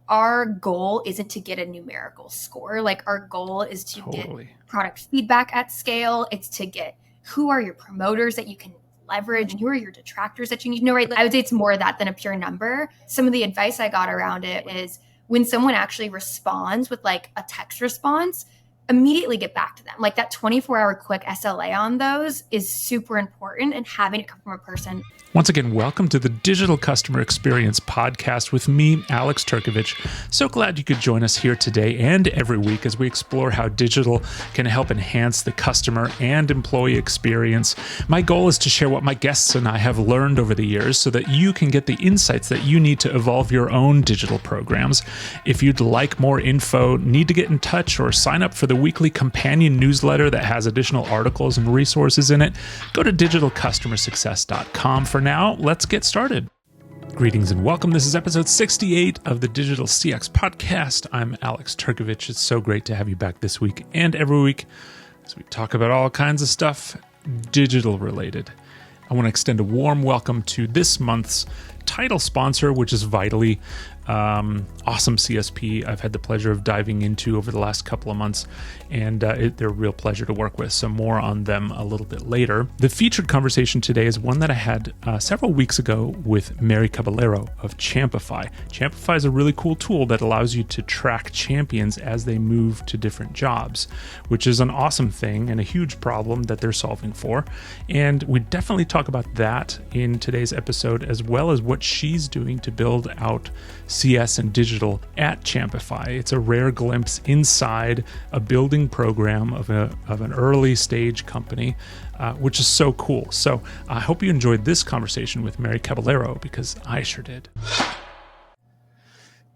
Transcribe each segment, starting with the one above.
our goal isn't to get a numerical score. Like our goal is to get Totally. product feedback at scale. It's to get who are your promoters that you can leverage and who are your detractors that you need to know, right? I would say it's more of that than a pure number. Some of the advice I got around it is when someone actually responds with like a text response, immediately get back to them. Like that 24-hour quick SLA on those is super important, and having it come from a person. Once again, welcome to the Digital Customer Experience Podcast with me, Alex Turkovich. So glad you could join us here today and every week as we explore how digital can help enhance the customer and employee experience. My goal is to share what my guests and I have learned over the years so that you can get the insights that you need to evolve your own digital programs. If you'd like more info, need to get in touch, or sign up for the weekly companion newsletter that has additional articles and resources in it, go to digitalcustomersuccess.com. For now, let's get started. Greetings and welcome. This is episode 68 of the Digital CX Podcast. I'm Alex Turkovich. It's so great to have you back this week and every week as we talk about all kinds of stuff digital related. I want to extend a warm welcome to this month's title sponsor, which is Vitally. Awesome CSP I've had the pleasure of diving into over the last couple of months, and they're a real pleasure to work with, so more on them a little bit later. The featured conversation today is one that I had several weeks ago with Mary Caballero of Champify. Champify is a really cool tool that allows you to track champions as they move to different jobs, which is an awesome thing and a huge problem that they're solving for. And we definitely talk about that in today's episode, as well as what she's doing to build out CS and digital at Champify. It's a rare glimpse inside a building program of an early stage company, which is so cool. So I hope you enjoyed this conversation with Mary Caballero, because I sure did.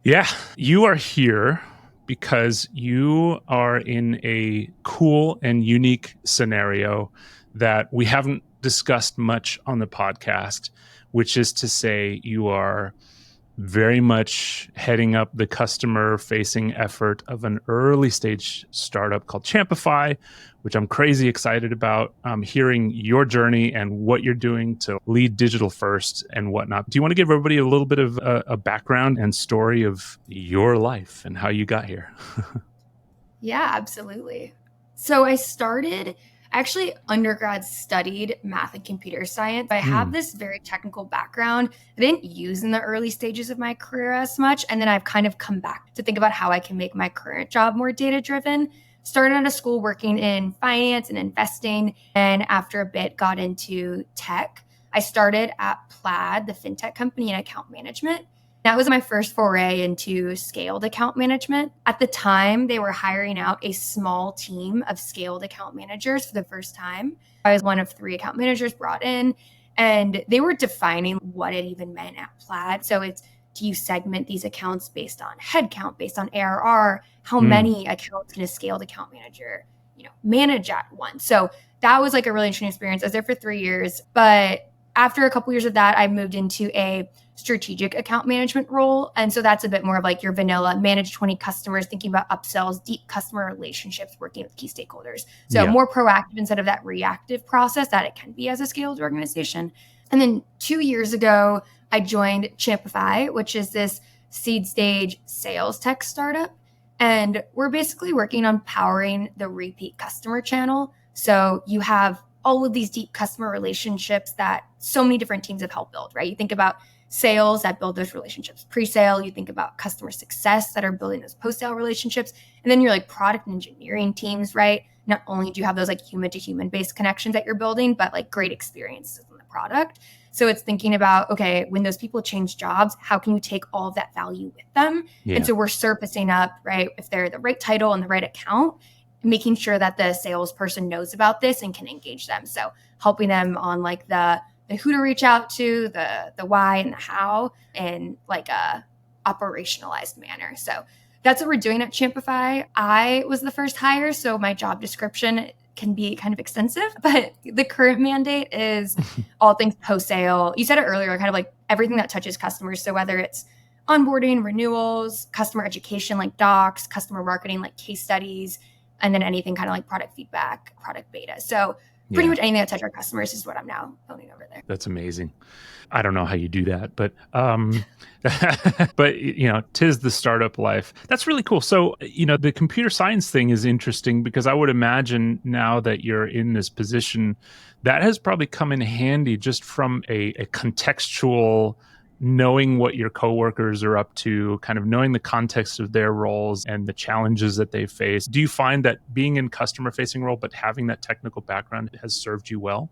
Yeah, you are here because you are in a cool and unique scenario that we haven't discussed much on the podcast, which is to say you are very much heading up the customer-facing effort of an early-stage startup called Champify, which I'm crazy excited about. Hearing your journey and what you're doing to lead digital first and whatnot. Do you want to give everybody a little bit of a background and story of your life and how you got here? Yeah, absolutely. So I actually undergrad studied math and computer science. I have this very technical background I didn't use in the early stages of my career as much. And then I've kind of come back to think about how I can make my current job more data-driven. Started out of school working in finance and investing, and after a bit got into tech. I started at Plaid, the fintech company, in account management. That was my first foray into scaled account management. At the time, they were hiring out a small team of scaled account managers for the first time. I was one of 3 account managers brought in, and they were defining what it even meant at Plaid. So do you segment these accounts based on headcount, based on ARR? How many accounts can a scaled account manager, manage at once? So that was like a really interesting experience. I was there for 3 years, but after a couple years of that, I moved into a strategic account management role. And so that's a bit more of like your vanilla, manage 20 customers, thinking about upsells, deep customer relationships, working with key stakeholders. So more proactive instead of that reactive process that it can be as a scaled organization. And then 2 years ago, I joined Champify, which is this seed stage sales tech startup. And we're basically working on powering the repeat customer channel. So you have all of these deep customer relationships that so many different teams have helped build, right? You think about sales that build those relationships pre-sale. You think about customer success that are building those post-sale relationships. And then you're like product and engineering teams, right? Not only do you have those like human to human based connections that you're building, but like great experiences in the product. So it's thinking about, okay, when those people change jobs, how can you take all of that value with them? Yeah. And so we're surfacing up, right? If they're the right title and the right account, making sure that the salesperson knows about this and can engage them. So helping them on like the who to reach out to, the why and the how, in like a operationalized manner. So that's what we're doing at Champify. I was the first hire, so my job description can be kind of extensive, but the current mandate is all things post-sale. You said it earlier, kind of like everything that touches customers. So whether it's onboarding, renewals, customer education like docs, customer marketing like case studies, and then anything kind of like product feedback, product beta. So pretty Yeah. much anything that touches our customers is what I'm now owning over there. That's amazing. I don't know how you do that, but but tis the startup life. That's really cool. So, the computer science thing is interesting because I would imagine now that you're in this position, that has probably come in handy just from a contextual knowing what your coworkers are up to, kind of knowing the context of their roles and the challenges that they face. Do you find that being in customer facing role, but having that technical background has served you well?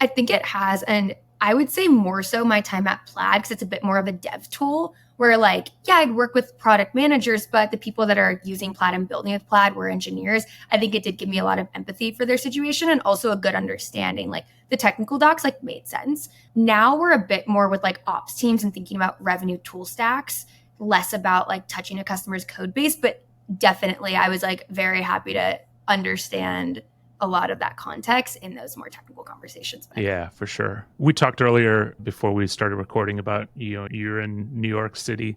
I think it has. And I would say more so my time at Plaid, because it's a bit more of a dev tool where I'd work with product managers, but the people that are using Plaid and building with Plaid were engineers. I think it did give me a lot of empathy for their situation and also a good understanding. The technical docs made sense. Now we're a bit more with ops teams and thinking about revenue tool stacks, less about touching a customer's code base, but definitely I was very happy to understand a lot of that context in those more technical conversations. Yeah, for sure. We talked earlier before we started recording about, you're in New York City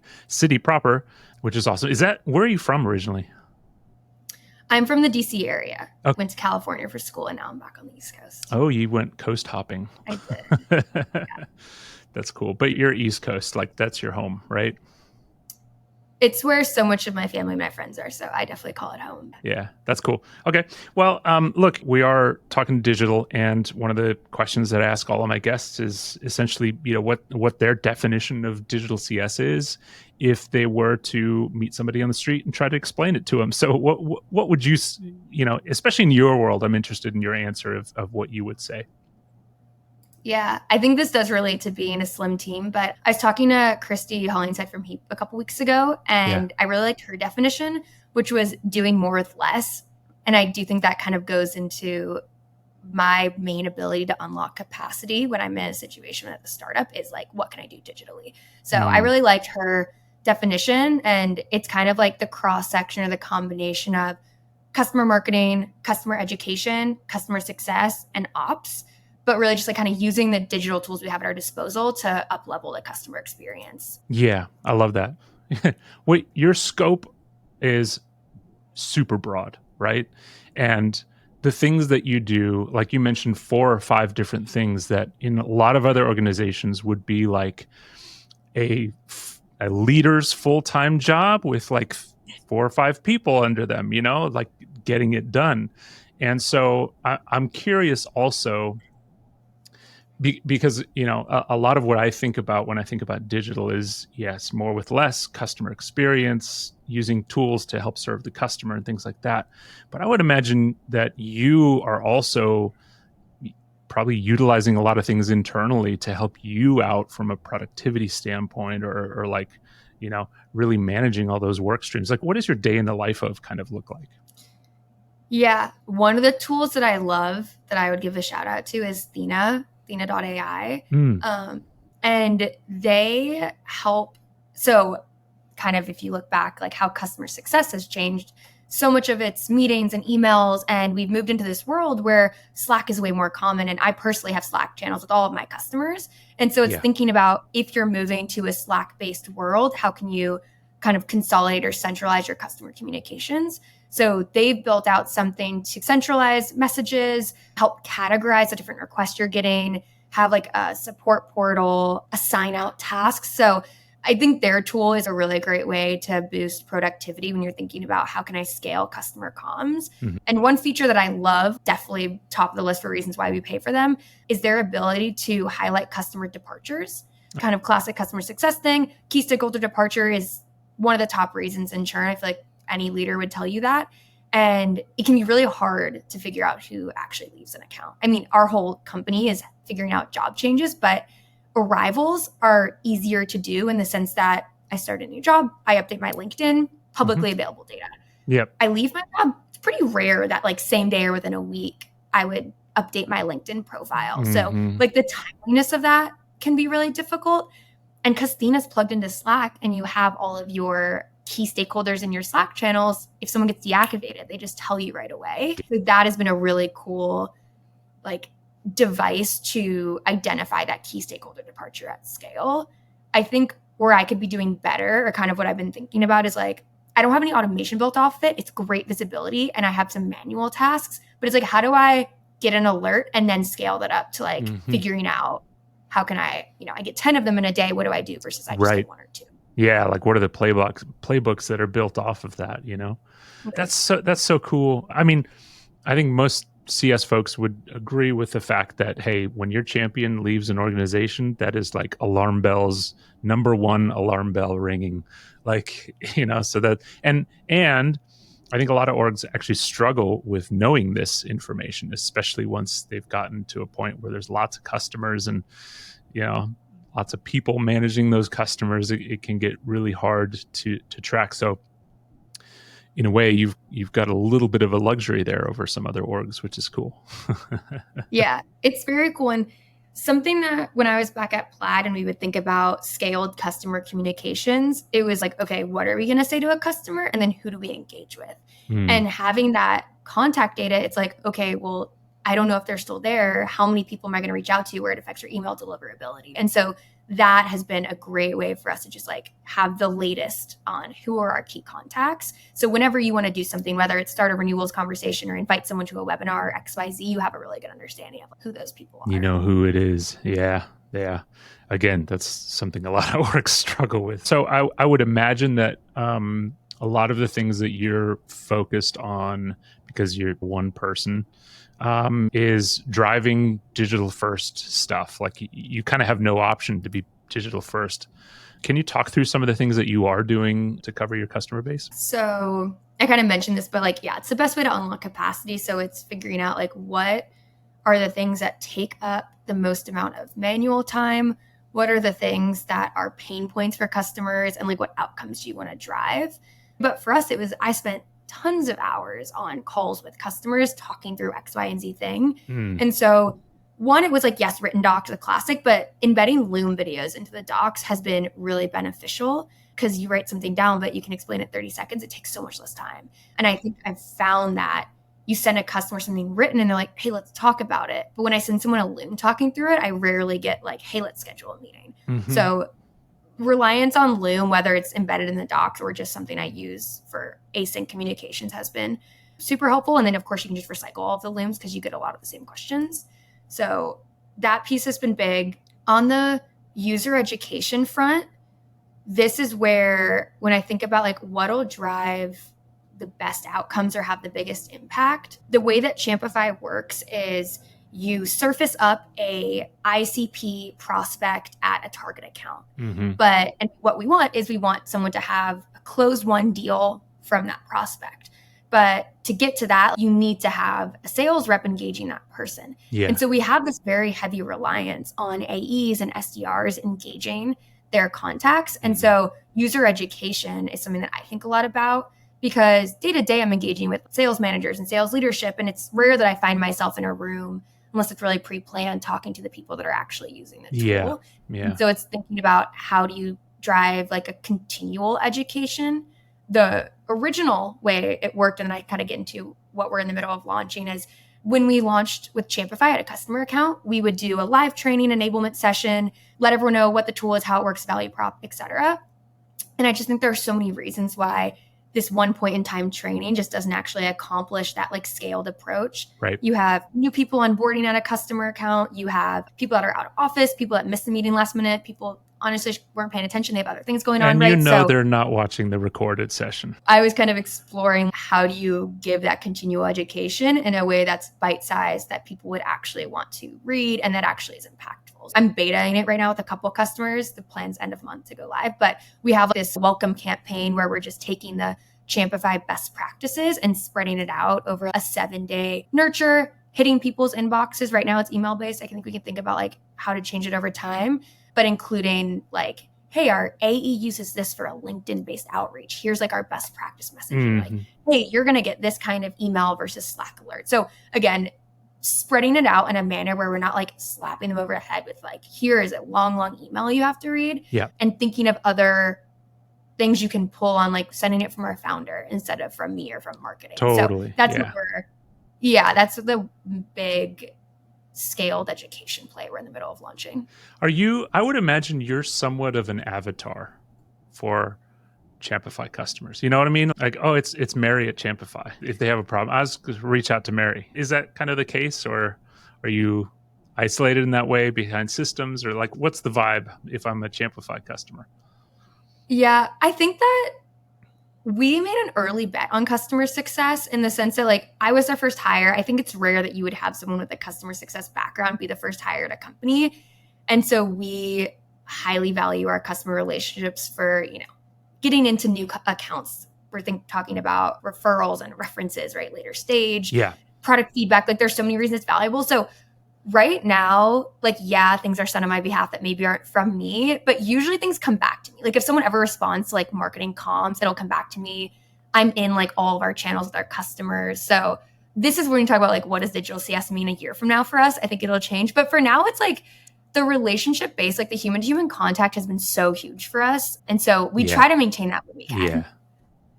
proper, which is awesome. Where are you from originally? I'm from the DC area. Okay. Went to California for school and now I'm back on the East Coast. Oh, you went coast hopping. I did. Yeah. That's cool. But you're East Coast, that's your home, right? It's where so much of my family and my friends are, so I definitely call it home. Yeah, that's cool. Okay. Well, look, we are talking digital, and one of the questions that I ask all of my guests is essentially, what their definition of digital CS is if they were to meet somebody on the street and try to explain it to them. So what would you, especially in your world, I'm interested in your answer of what you would say. Yeah, I think this does relate to being a slim team, but I was talking to Christy Hollingshead from Heap a couple weeks ago, and I really liked her definition, which was doing more with less. And I do think that kind of goes into my main ability to unlock capacity when I'm in a situation at the startup is what can I do digitally? So I really liked her definition, and it's kind of the cross section or the combination of customer marketing, customer education, customer success, and ops, but really just kind of using the digital tools we have at our disposal to up level the customer experience. Yeah, I love that. Wait, your scope is super broad, right? And the things that you do, like you mentioned 4 or 5 different things that in a lot of other organizations would be a leader's full-time job with 4 or 5 people under them, getting it done. And so I'm curious also, because a lot of what I think about when I think about digital is, yes, more with less, customer experience, using tools to help serve the customer and things like that. But I would imagine that you are also probably utilizing a lot of things internally to help you out from a productivity standpoint, or really managing all those work streams. What does your day in the life of kind of look like? Yeah, one of the tools that I love that I would give a shout out to is Thena.ai. And they help. So kind of if you look back, how customer success has changed, so much of it's meetings and emails. And we've moved into this world where Slack is way more common. And I personally have Slack channels with all of my customers. And so it's thinking about, if you're moving to a Slack-based world, how can you kind of consolidate or centralize your customer communications? So they've built out something to centralize messages, help categorize the different requests you're getting, have a support portal, assign out tasks. So I think their tool is a really great way to boost productivity when you're thinking about how can I scale customer comms. Mm-hmm. And one feature that I love, definitely top of the list for reasons why we pay for them, is their ability to highlight customer departures. Kind of classic customer success thing. Key stakeholder departure is one of the top reasons in churn. I feel like any leader would tell you that. And it can be really hard to figure out who actually leaves an account. I mean, our whole company is figuring out job changes, but arrivals are easier to do in the sense that I start a new job, I update my LinkedIn, publicly available data. Yep. I leave my job. It's pretty rare that same day or within a week, I would update my LinkedIn profile. So the timeliness of that can be really difficult. And because Thena's plugged into Slack and you have all of your key stakeholders in your Slack channels, if someone gets deactivated, they just tell you right away. So that has been a really cool device to identify that key stakeholder departure at scale. I think where I could be doing better, or kind of what I've been thinking about, is I don't have any automation built off of it. It's great visibility and I have some manual tasks, but it's how do I get an alert and then scale that up to like figuring out how can I, I get 10 of them in a day. What do I do versus I just get one or two. Yeah. Like what are the playbooks that are built off of that, Right. That's so cool. I mean, I think most CS folks would agree with the fact that, hey, when your champion leaves an organization, that is like alarm bells, number one alarm bell ringing. Like, so that, and I think a lot of orgs actually struggle with knowing this information, especially once they've gotten to a point where there's lots of customers and, lots of people managing those customers. It can get really hard to track. So in a way, you've got a little bit of a luxury there over some other orgs, which is cool. Yeah, it's very cool. And something that when I was back at Plaid and we would think about scaled customer communications, it was like, okay, what are we going to say to a customer? And then who do we engage with? And having that contact data, it's like, okay, well, I don't know if they're still there. How many people am I going to reach out to where it affects your email deliverability? And so that has been a great way for us to just like have the latest on who are our key contacts. So whenever you want to do something, whether it's start a renewals conversation or invite someone to a webinar or XYZ, you have a really good understanding of who those people are. You know who it is. Yeah. Yeah. Again, that's something a lot of orgs struggle with. So I would imagine that a lot of the things that you're focused on, because you're one person, is driving digital first stuff. Like you kind of have no option to be digital first. Can you talk through some of the things that you are doing to cover your customer base? So I kind of mentioned this, but like, yeah, it's the best way to unlock capacity. So it's figuring out like what are the things that take up the most amount of manual time? What are the things that are pain points for customers and like what outcomes do you want to drive? But for us, I spent tons of hours on calls with customers talking through X, Y, and Z thing. And so one, it was like, yes, written docs are classic, but embedding Loom videos into the docs has been really beneficial because you write something down, but you can explain it 30 seconds. It takes so much less time. And I think I've found that you send a customer something written and they're like, hey, let's talk about it. But when I send someone a Loom talking through it, I rarely get like, hey, let's schedule a meeting. So reliance on Loom, whether it's embedded in the docs or just something I use for async communications, has been super helpful. And then, of course, you can just recycle all of the Looms because you get a lot of the same questions. So that piece has been big. On the user education front, this is where when I think about like what'll drive the best outcomes or have the biggest impact, the way that Champify works is you surface up a ICP prospect at a target account. But and what we want is we want someone to have a closed won deal from that prospect. But to get to that, you need to have a sales rep engaging that person. And so we have this very heavy reliance on AEs and SDRs engaging their contacts. And so user education is something that I think a lot about because day to day I'm engaging with sales managers and sales leadership. And it's rare that I find myself in a room unless it's really pre-planned talking to the people that are actually using the tool. And so it's thinking about how do you drive like a continual education. The original way it worked, and I kind of get into what we're in the middle of launching, is when we launched with Champify at a customer account, we would do a live training enablement session, let everyone know what the tool is, how it works, value prop, etc. And I just think there are so many reasons why this one point in time training just doesn't actually accomplish that like scaled approach. You have new people onboarding at a customer account. You have people that are out of office, people that missed the meeting last minute, people honestly weren't paying attention. They have other things going on. And so they're not watching the recorded session. I was kind of exploring how do you give that continual education in a way that's bite-sized that people would actually want to read and that actually is impactful. I'm betaing it right now with a couple of customers. The plan's end of month to go live, but we have this welcome campaign where we're just taking the Champify best practices and spreading it out over a 7-day nurture, hitting people's inboxes. Right now it's email-based. I think we can think about like how to change it over time, but including like, hey, our AE uses this for a LinkedIn-based outreach. Here's like our best practice messaging. Like, hey, you're going to get this kind of email versus Slack alert. So again, spreading it out in a manner where we're not like slapping them over the head with like, here is a long, long email you have to read. And thinking of other things you can pull on, like sending it from our founder instead of from me or from marketing. Totally. So that's what that's the big scaled education play we're in the middle of launching. I would imagine you're somewhat of an avatar for Champify customers. You know what I mean? Like, oh, it's Mary at Champify. If they have a problem, I just reach out to Mary. Is that kind of the case, or are you isolated in that way behind systems, or like, what's the vibe if I'm a Champify customer? Yeah, I think that we made an early bet on customer success in the sense that, like, I was their first hire. I think it's rare that you would have someone with a customer success background be the first hire at a company. And so we highly value our customer relationships for, getting into new accounts. We're talking about referrals and references, right? Later stage, Yeah. product feedback. Like, there's so many reasons it's valuable. So right now, like, yeah, things are said on my behalf that maybe aren't from me, but usually things come back to me. Like, if someone ever responds to like marketing comms, it'll come back to me. I'm in like all of our channels with our customers. So this is when we talk about like, what does digital CS mean a year from now for us? I think it'll change. But for now, it's like the relationship base, like the human to human contact has been so huge for us. And so we try to maintain that when we can. Yeah.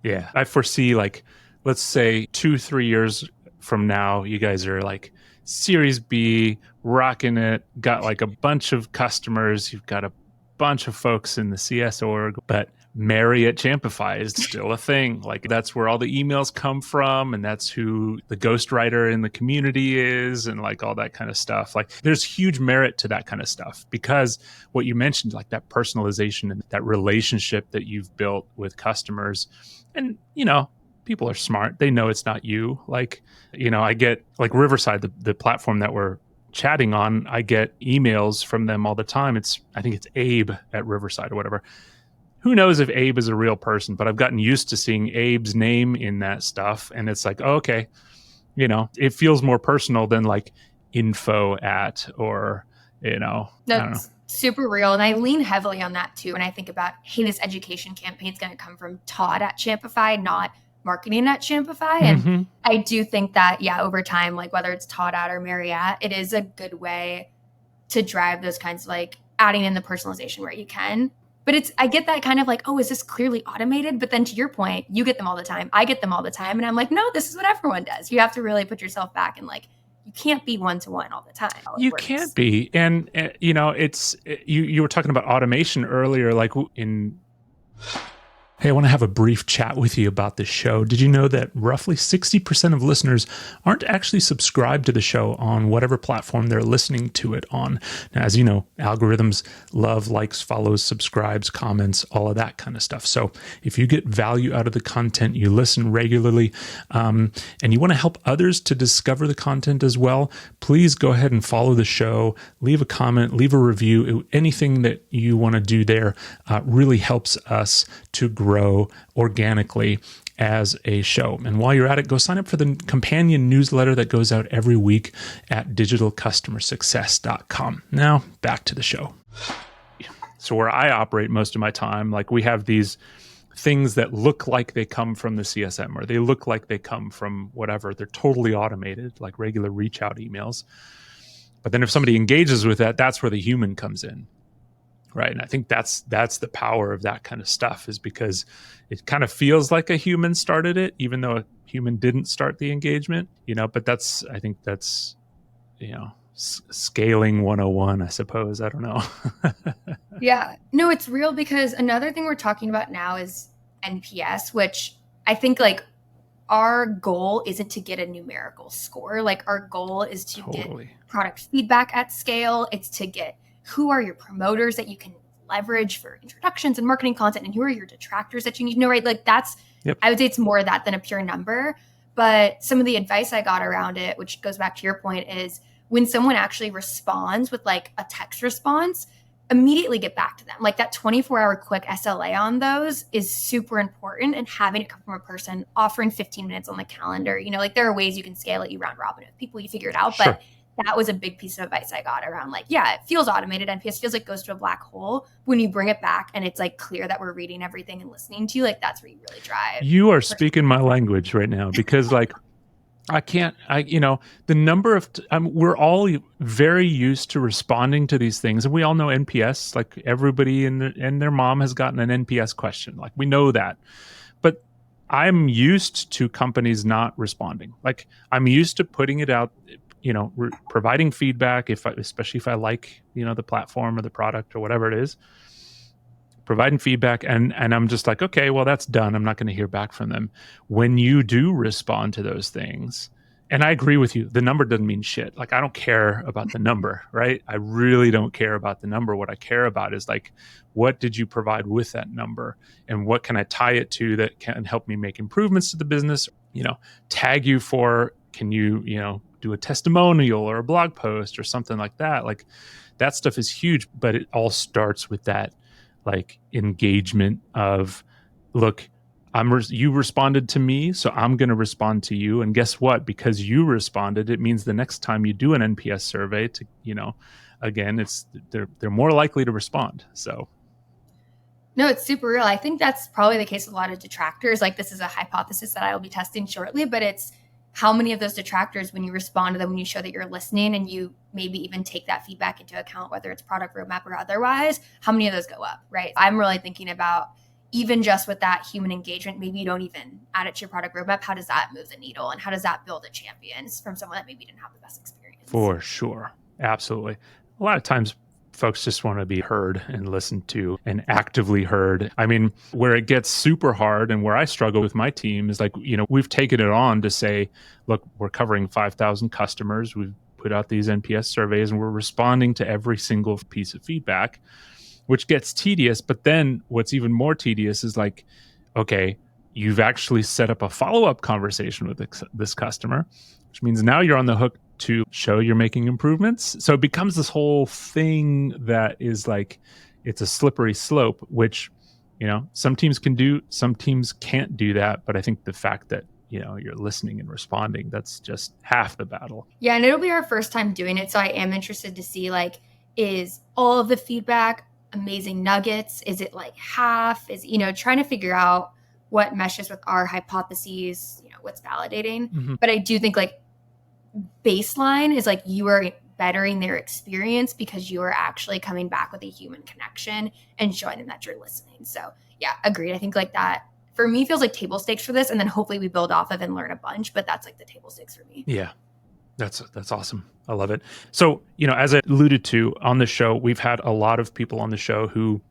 Yeah. I foresee, like, let's say 2-3 years from now, you guys are like Series B, rocking it, got like a bunch of customers, you've got a bunch of folks in the CS org, but Mary at Champify is still a thing. Like, that's where all the emails come from, and that's who the ghostwriter in the community is, and like all that kind of stuff. Like, there's huge merit to that kind of stuff, because what you mentioned, like that personalization and that relationship that you've built with customers, and people are smart. They know it's not you. Like, I get like Riverside, the platform that we're chatting on, I get emails from them all the time. I think it's Abe at Riverside or whatever. Who knows if Abe is a real person, but I've gotten used to seeing Abe's name in that stuff. And it's like, oh, okay, it feels more personal than like info at, or, I don't know. Super real. And I lean heavily on that too. When I think about, hey, this education campaign is going to come from Todd at Champify, not marketing at Champify. And I do think that, yeah, over time, like whether it's Todd at or Mary at, it is a good way to drive those kinds of like adding in the personalization where you can. But I get that kind of like, oh, is this clearly automated? But then to your point, you get them all the time. I get them all the time. And I'm like, no, this is what everyone does. You have to really put yourself back and like, you can't be one-to-one all the time. You can't be. And, you were talking about automation earlier, like Hey, I want to have a brief chat with you about this show. Did you know that roughly 60% of listeners aren't actually subscribed to the show on whatever platform they're listening to it on? Now, as you know, algorithms love likes, follows, subscribes, comments, all of that kind of stuff. So if you get value out of the content, you listen regularly, and you want to help others to discover the content as well, please go ahead and follow the show, leave a comment, leave a review. Anything that you want to do there really helps us to grow organically as a show. And while you're at it, go sign up for the companion newsletter that goes out every week at digitalcustomersuccess.com. Now, back to the show. So where I operate most of my time, like we have these things that look like they come from the CSM, or they look like they come from whatever. They're totally automated, like regular reach out emails. But then if somebody engages with that, that's where the human comes in. Right. And I think that's the power of that kind of stuff, is because it kind of feels like a human started it, even though a human didn't start the engagement, but I think that's, scaling 101, I suppose. I don't know. Yeah, no, it's real, because another thing we're talking about now is NPS, which I think like our goal isn't to get a numerical score. Like our goal is to get product feedback at scale. It's to get who are your promoters that you can leverage for introductions and marketing content, and who are your detractors that you need to know, right? Like that's, I would say it's more of that than a pure number. But some of the advice I got around it, which goes back to your point, is when someone actually responds with like a text response, immediately get back to them. Like that 24-hour quick SLA on those is super important, and having it come from a person offering 15 minutes on the calendar, like there are ways you can scale it. You round robin with people, you figure it out. But that was a big piece of advice I got around like, yeah, it feels automated. NPS feels like it goes to a black hole. When you bring it back and it's like clear that we're reading everything and listening to you, like that's where you really drive. You are speaking my language right now, because like the number of, we're all very used to responding to these things. And we all know NPS, like everybody and their mom has gotten an NPS question. Like we know that. But I'm used to companies not responding. Like I'm used to putting it out, providing feedback, especially if I like, the platform or the product or whatever it is. providing feedback, and I'm just like, okay, well, that's done. I'm not going to hear back from them. When you do respond to those things, and I agree with you, the number doesn't mean shit. Like, I don't care about the number, right? I really don't care about the number. What I care about is like, what did you provide with that number, and what can I tie it to that can help me make improvements to the business? Tag you for, can you do a testimonial or a blog post or something like that? Like, that stuff is huge, but it all starts with that like engagement of, look, you responded to me, so I'm going to respond to you. And guess what? Because you responded, it means the next time you do an NPS survey, to again, they're more likely to respond. So no, it's super real. I think that's probably the case with a lot of detractors. Like, this is a hypothesis that I will be testing shortly, but it's how many of those detractors, when you respond to them, when you show that you're listening and you maybe even take that feedback into account, whether it's product roadmap or otherwise, how many of those go up, right? I'm really thinking about, even just with that human engagement, maybe you don't even add it to your product roadmap. How does that move the needle? And how does that build a champions from someone that maybe didn't have the best experience? For sure. Absolutely. A lot of times folks just want to be heard and listened to and actively heard. I mean, where it gets super hard and where I struggle with my team is like, we've taken it on to say, look, we're covering 5,000 customers. We've put out these NPS surveys and we're responding to every single piece of feedback, which gets tedious. But then what's even more tedious is like, okay, you've actually set up a follow-up conversation with this customer, which means now you're on the hook to show you're making improvements. So it becomes this whole thing that is like, it's a slippery slope, which, some teams can do, some teams can't do that. But I think the fact that, you're listening and responding, that's just half the battle. Yeah. And it'll be our first time doing it. So I am interested to see, like, is all of the feedback amazing nuggets? Is it like half? Is, trying to figure out what meshes with our hypotheses, what's validating. Mm-hmm. But I do think, like, baseline is like, you are bettering their experience because you are actually coming back with a human connection and showing them that you're listening. So yeah, agreed. I think like that for me feels like table stakes for this, and then hopefully we build off of and learn a bunch, but that's like the table stakes for me. Yeah. That's awesome. I love it. So, as I alluded to on the show, we've had a lot of people on the show who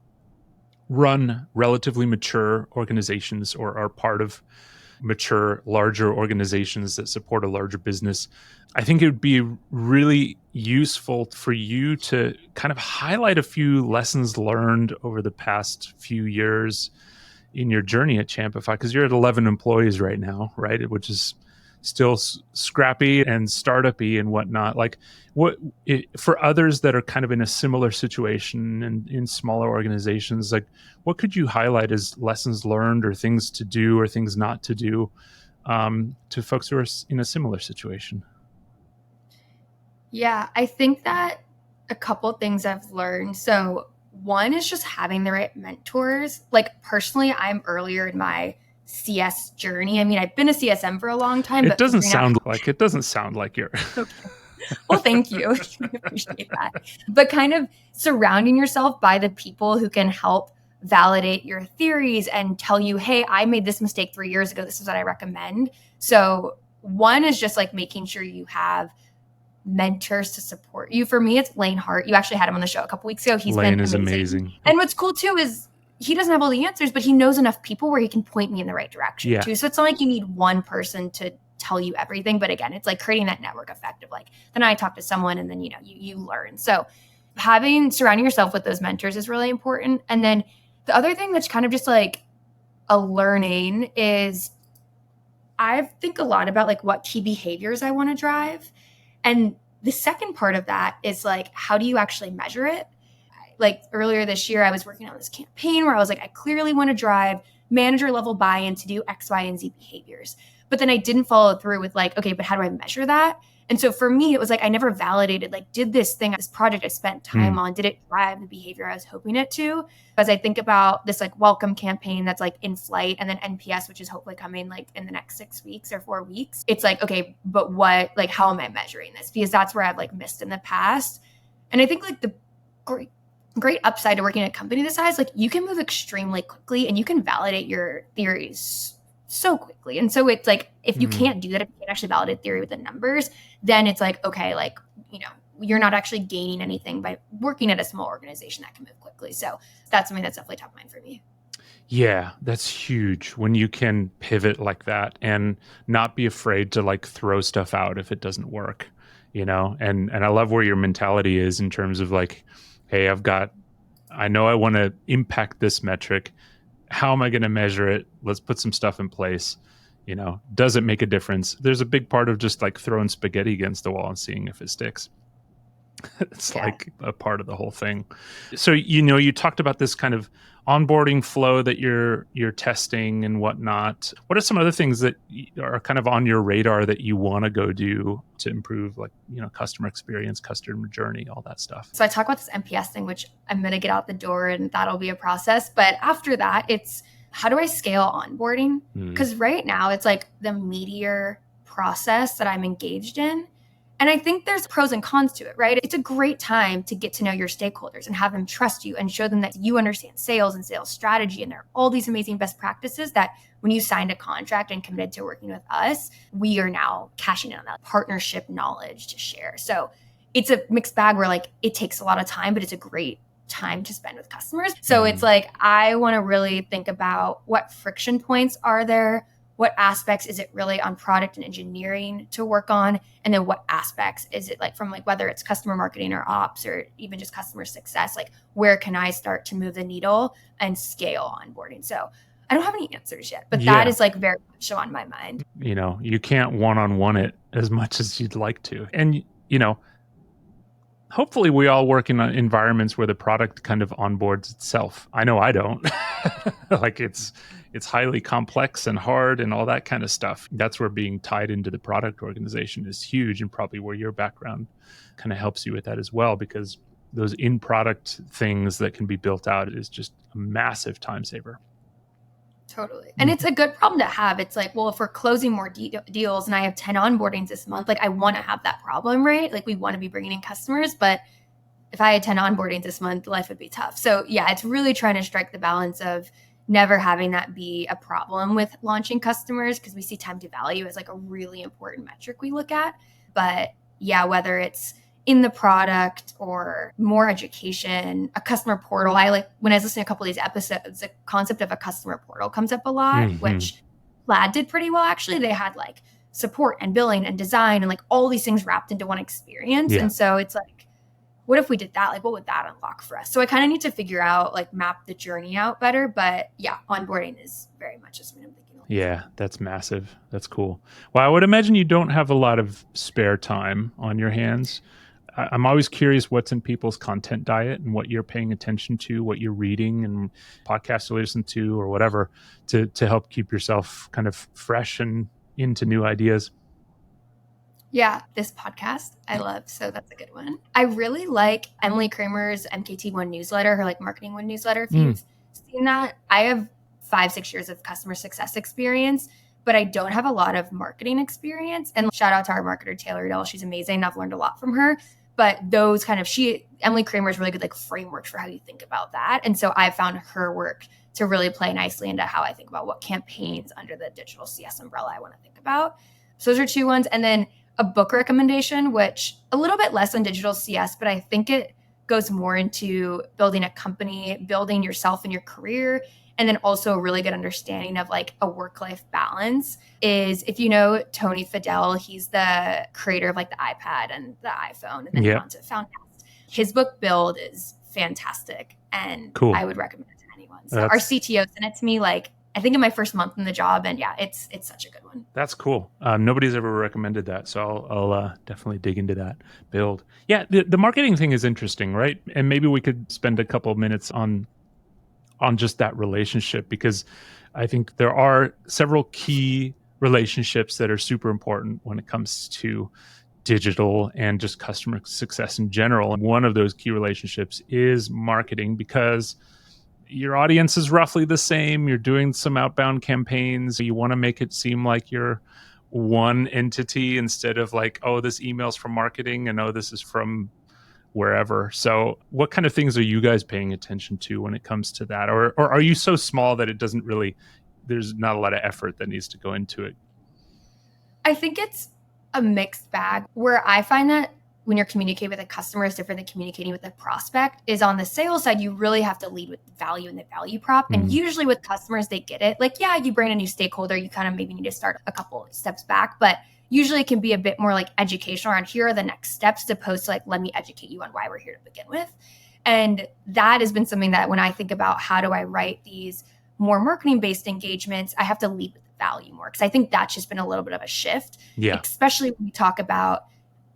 run relatively mature organizations or are part of mature, larger organizations that support a larger business. I think it would be really useful for you to kind of highlight a few lessons learned over the past few years in your journey at Champify, because you're at 11 employees right now, right? Which is still scrappy and startup-y and whatnot. Like, for others that are kind of in a similar situation and in smaller organizations, like, what could you highlight as lessons learned or things to do or things not to do to folks who are in a similar situation? Yeah, I think that a couple things I've learned. So one is just having the right mentors. Like, personally, I'm earlier in my CS journey. I mean, I've been a CSM for a long time. It doesn't sound like you're. Okay. Well, thank you. I appreciate that. But kind of surrounding yourself by the people who can help validate your theories and tell you, hey, I made this mistake 3 years ago. This is what I recommend. So one is just like making sure you have mentors to support you. For me, it's Lane Hart. You actually had him on the show a couple weeks ago. Lane is amazing. And what's cool too is he doesn't have all the answers, but he knows enough people where he can point me in the right direction too. So it's not like you need one person to tell you everything. But again, it's like creating that network effect of like, then I talk to someone and then, you learn. So surrounding yourself with those mentors is really important. And then the other thing that's kind of just like a learning is I think a lot about like what key behaviors I want to drive. And the second part of that is like, how do you actually measure it? Like earlier this year, I was working on this campaign where I was like, I clearly want to drive manager level buy-in to do X, Y, and Z behaviors. But then I didn't follow through with like, okay, but how do I measure that? And so for me, it was like, I never validated, like, did this project I spent time on, did it drive the behavior I was hoping it to? As I think about this like welcome campaign that's like in flight, and then NPS, which is hopefully coming like in the next 6 weeks or 4 weeks, it's like, okay, but how am I measuring this? Because that's where I've like missed in the past. And I think like the great upside to working at a company this size, like you can move extremely quickly and you can validate your theories so quickly. And so it's like, if you can't do that, if you can't actually validate theory with the numbers, then it's like, okay, like, you're not actually gaining anything by working at a small organization that can move quickly. So that's something that's definitely top of mind for me. Yeah, that's huge when you can pivot like that and not be afraid to like throw stuff out if it doesn't work, And I love where your mentality is in terms of like, hey, I know I want to impact this metric. How am I going to measure it? Let's put some stuff in place. Does it make a difference? There's a big part of just like throwing spaghetti against the wall and seeing if it sticks. It's like a part of the whole thing. So, you talked about this kind of onboarding flow that you're testing and whatnot. What are some other things that are kind of on your radar that you want to go do to improve, like, customer experience, customer journey, all that stuff? So I talk about this NPS thing, which I'm going to get out the door and that'll be a process. But after that, it's how do I scale onboarding? Because right now it's like the meteor process that I'm engaged in. And I think there's pros and cons to it, right? It's a great time to get to know your stakeholders and have them trust you and show them that you understand sales and sales strategy. And there are all these amazing best practices that when you signed a contract and committed to working with us, we are now cashing in on that partnership knowledge to share. So it's a mixed bag where like it takes a lot of time, but it's a great time to spend with customers. So it's like, I want to really think about what friction points are there. What aspects is it really on product and engineering to work on? And then what aspects is it like from like whether it's customer marketing or ops or even just customer success, like where can I start to move the needle and scale onboarding? So I don't have any answers yet, but that is like very much on my mind. You can't one-on-one it as much as you'd like to. And, hopefully we all work in environments where the product kind of onboards itself. I know I don't. Like it's highly complex and hard and all that kind of stuff. That's where being tied into the product organization is huge, and probably where your background kind of helps you with that as well, because those in-product things that can be built out is just a massive time saver. Totally. And it's a good problem to have. It's like, well, if we're closing more deals and I have 10 onboardings this month, like I want to have that problem, right? Like we want to be bringing in customers, but if I had 10 onboardings this month, life would be tough. So yeah, it's really trying to strike the balance of never having that be a problem with launching customers, because we see time to value as like a really important metric we look at. But yeah, whether it's in the product or more education, a customer portal. I like when I was listening to a couple of these episodes, the concept of a customer portal comes up a lot, which Plaid did pretty well. Actually, they had like support and billing and design and like all these things wrapped into one experience. Yeah. And so it's like, what if we did that? Like, what would that unlock for us? So I kind of need to figure out, like map the journey out better. But yeah, onboarding is very much something I'm thinking of. Yeah, that's massive. That's cool. Well, I would imagine you don't have a lot of spare time on your hands. I'm always curious what's in people's content diet and what you're paying attention to, what you're reading and podcasts to listen to or whatever to help keep yourself kind of fresh and into new ideas. Yeah, this podcast I love. So that's a good one. I really like Emily Kramer's MKT1 newsletter, her like marketing one newsletter. If you've seen that, I have 5-6 years of customer success experience, but I don't have a lot of marketing experience. And shout out to our marketer, Taylor Dell. She's amazing. I've learned a lot from her. But those kind of, Emily Kramer is really good, like frameworks for how you think about that. And so I found her work to really play nicely into how I think about what campaigns under the digital CS umbrella I want to think about. So those are 2 ones. And then a book recommendation, which a little bit less on digital CS, but I think it goes more into building a company, building yourself and your career, and then also a really good understanding of like a work-life balance is, if you know Tony Fadell, he's the creator of like the iPad and the iPhone, and then he found his book Build is fantastic, and cool. I would recommend it to anyone. So our CTO sent it to me like I think in my first month in the job, and yeah, it's such a good one. That's cool. Nobody's ever recommended that, so I'll definitely dig into that. Build. Yeah, the marketing thing is interesting, right? And maybe we could spend a couple of minutes on just that relationship, because I think there are several key relationships that are super important when it comes to digital and just customer success in general. And one of those key relationships is marketing, because your audience is roughly the same. You're doing some outbound campaigns. You want to make it seem like you're one entity instead of like, oh, this email's from marketing and oh, this is from wherever. So what kind of things are you guys paying attention to when it comes to that? Or are you so small that it doesn't really, there's not a lot of effort that needs to go into it? I think it's a mixed bag. Where I find that when you're communicating with a customer is different than communicating with a prospect is on the sales side, you really have to lead with value and the value prop. And usually with customers, they get it. Like, yeah, you bring a new stakeholder, you kind of maybe need to start a couple steps back, but usually it can be a bit more like educational around here are the next steps, as opposed to like, let me educate you on why we're here to begin with. And that has been something that when I think about how do I write these more marketing-based engagements, I have to lead with value more, because I think that's just been a little bit of a shift, especially when we talk about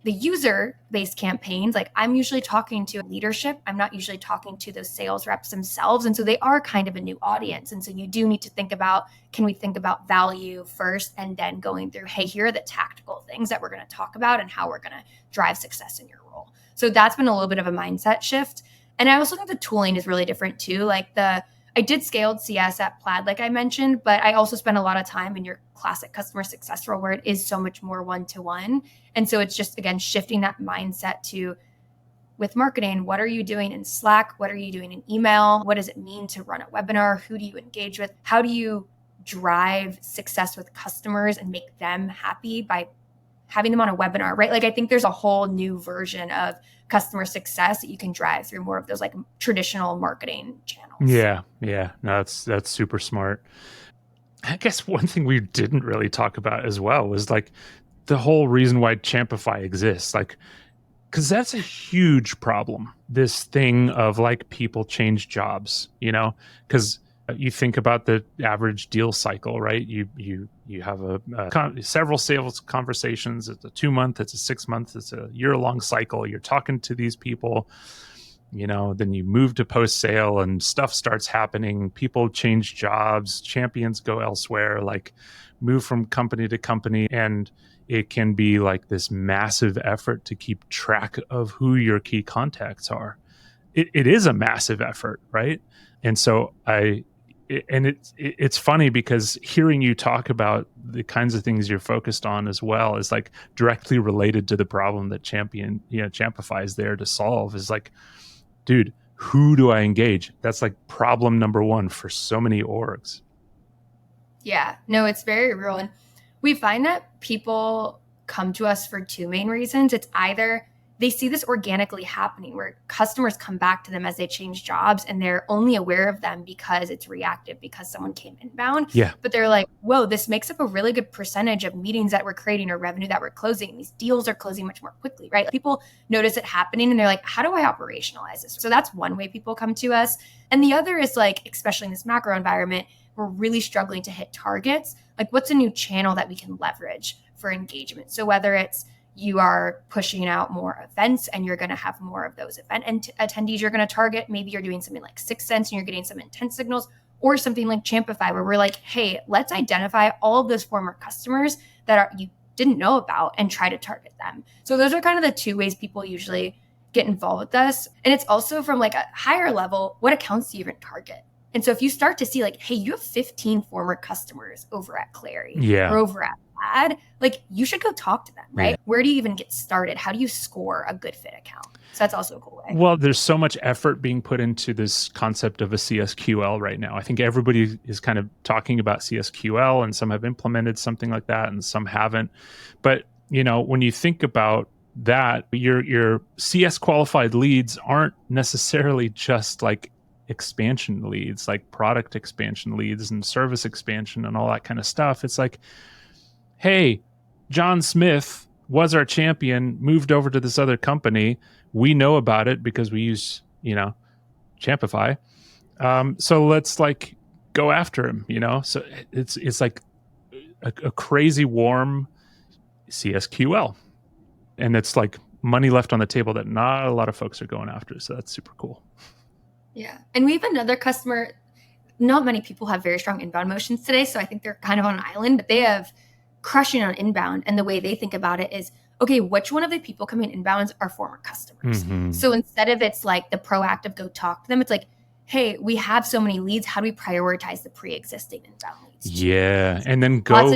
the user-based campaigns. Like, I'm usually talking to leadership. I'm not usually talking to those sales reps themselves. And so they are kind of a new audience. And so you do need to think about, can we think about value first and then going through, hey, here are the tactical things that we're going to talk about and how we're going to drive success in your role. So that's been a little bit of a mindset shift. And I also think the tooling is really different too. Like I did scaled CS at Plaid, like I mentioned, but I also spent a lot of time in your classic customer success role where it is so much more one-to-one. And so it's just, again, shifting that mindset to, with marketing, what are you doing in Slack? What are you doing in email? What does it mean to run a webinar? Who do you engage with? How do you drive success with customers and make them happy by having them on a webinar, right? Like, I think there's a whole new version of customer success that you can drive through more of those like traditional marketing channels. Yeah. No, that's super smart. I guess one thing we didn't really talk about as well was like the whole reason why Champify exists. Like, because that's a huge problem. This thing of like people change jobs, because you think about the average deal cycle, right? You have several sales conversations. It's a 2-month, it's a 6-month, it's a year-long cycle. You're talking to these people, then you move to post-sale and stuff starts happening. People change jobs, champions go elsewhere, like move from company to company. And it can be like this massive effort to keep track of who your key contacts are. It is a massive effort, right? And so it's funny because hearing you talk about the kinds of things you're focused on as well is like directly related to the problem that Champify is there to solve. Is like, dude, who do I engage? That's like problem number one for so many orgs. Yeah, no, it's very real. And we find that people come to us for two main reasons. It's either they see this organically happening where customers come back to them as they change jobs and they're only aware of them because it's reactive, because someone came inbound. Yeah. But they're like, whoa, this makes up a really good percentage of meetings that we're creating or revenue that we're closing. These deals are closing much more quickly, right? People notice it happening and they're like, how do I operationalize this? So that's one way people come to us. And the other is like, especially in this macro environment, we're really struggling to hit targets. Like, what's a new channel that we can leverage for engagement? So whether it's you are pushing out more events and you're going to have more of those event attendees you're going to target. Maybe you're doing something like 6 Sense and you're getting some intent signals, or something like Champify where we're like, hey, let's identify all of those former customers that you didn't know about and try to target them. So those are kind of the two ways people usually get involved with us. And it's also from like a higher level, what accounts do you even target? And so if you start to see like, hey, you have 15 former customers over at Clary or over at Plaid, like you should go talk to them, right? Yeah. Where do you even get started? How do you score a good fit account? So that's also a cool way. Well, there's so much effort being put into this concept of a CSQL right now. I think everybody is kind of talking about CSQL, and some have implemented something like that and some haven't. But, when you think about that, your CS qualified leads aren't necessarily just like expansion leads, like product expansion leads and service expansion and all that kind of stuff. It's like, hey, John Smith was our champion, moved over to this other company. We know about it because we use, Champify. So let's like go after him, So it's like a crazy warm CSQL. And it's like money left on the table that not a lot of folks are going after. So that's super cool. Yeah. And we have another customer. Not many people have very strong inbound motions today. So I think they're kind of on an island, but they have crushing on inbound. And the way they think about it is, okay, which one of the people coming inbounds are former customers? Mm-hmm. So instead of it's like the proactive go talk to them, it's like, hey, we have so many leads. How do we prioritize the pre-existing inbound leads? Yeah. And then go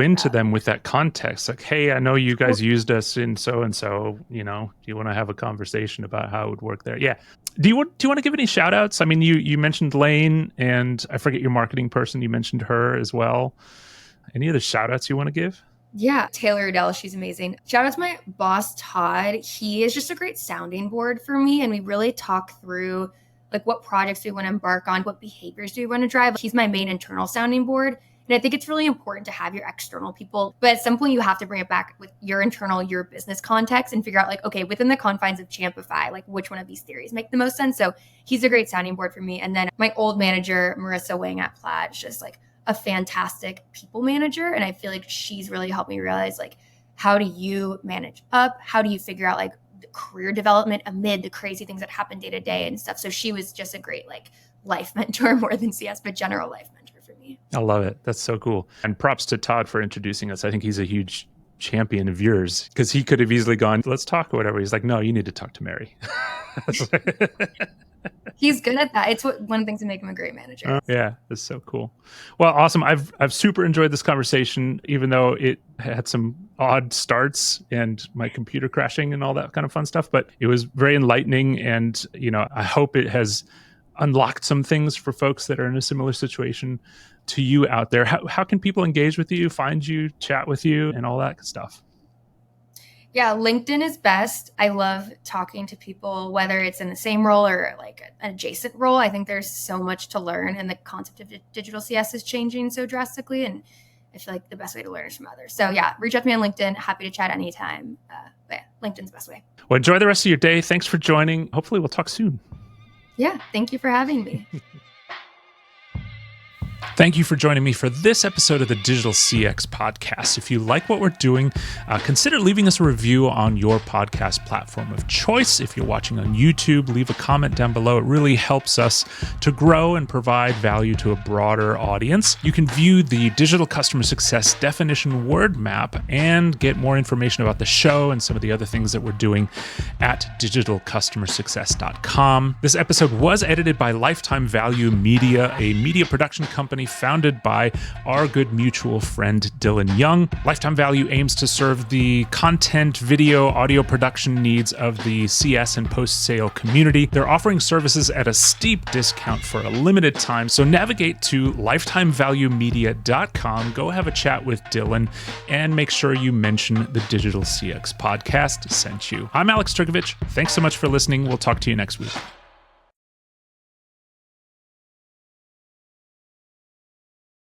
into them with that context. Like, hey, I know you guys used us in so-and-so, do you want to have a conversation about how it would work there? Yeah. Do you want to give any shout outs? I mean, you mentioned Lane, and I forget your marketing person. You mentioned her as well. Any other shout outs you want to give? Yeah, Taylor Adele, she's amazing. Shout out to my boss, Todd. He is just a great sounding board for me. And we really talk through like what projects do we want to embark on, what behaviors do we want to drive. He's my main internal sounding board. And I think it's really important to have your external people. But at some point, you have to bring it back with your internal, your business context and figure out like, okay, within the confines of Champify, like which one of these theories make the most sense. So he's a great sounding board for me. And then my old manager, Marissa Wang at Plaid, is just like a fantastic people manager. And I feel like she's really helped me realize like, how do you manage up? How do you figure out like the career development amid the crazy things that happen day to day and stuff? So she was just a great like life mentor more than CS, but general life mentor for me. I love it. That's so cool. And props to Todd for introducing us. I think he's a huge champion of yours because he could have easily gone, let's talk or whatever. He's like, no, you need to talk to Mary. He's good at that. It's one of the things that make him a great manager. Yeah, that's so cool. Well, awesome. I've super enjoyed this conversation, even though it had some odd starts and my computer crashing and all that kind of fun stuff. But it was very enlightening, and I hope it has unlocked some things for folks that are in a similar situation to you out there. How can people engage with you, find you, chat with you, and all that stuff? Yeah, LinkedIn is best. I love talking to people, whether it's in the same role or like an adjacent role. I think there's so much to learn, and the concept of digital CS is changing so drastically. And I feel like the best way to learn is from others. So yeah, reach out to me on LinkedIn. Happy to chat anytime. But yeah, LinkedIn's the best way. Well, enjoy the rest of your day. Thanks for joining. Hopefully we'll talk soon. Yeah, thank you for having me. Thank you for joining me for this episode of the Digital CX Podcast. If you like what we're doing, consider leaving us a review on your podcast platform of choice. If you're watching on YouTube, leave a comment down below. It really helps us to grow and provide value to a broader audience. You can view the Digital Customer Success Definition Word Map and get more information about the show and some of the other things that we're doing at digitalcustomersuccess.com. This episode was edited by Lifetime Value Media, a media production company founded by our good mutual friend Dylan Young. Lifetime Value aims to serve the content, video, audio production needs of the CS and post-sale community. They're offering services at a steep discount for a limited time, so navigate to lifetimevaluemedia.com, go have a chat with Dylan, and make sure you mention the Digital CX Podcast sent you. I'm Alex Turkovich. Thanks so much for listening. We'll talk to you next week.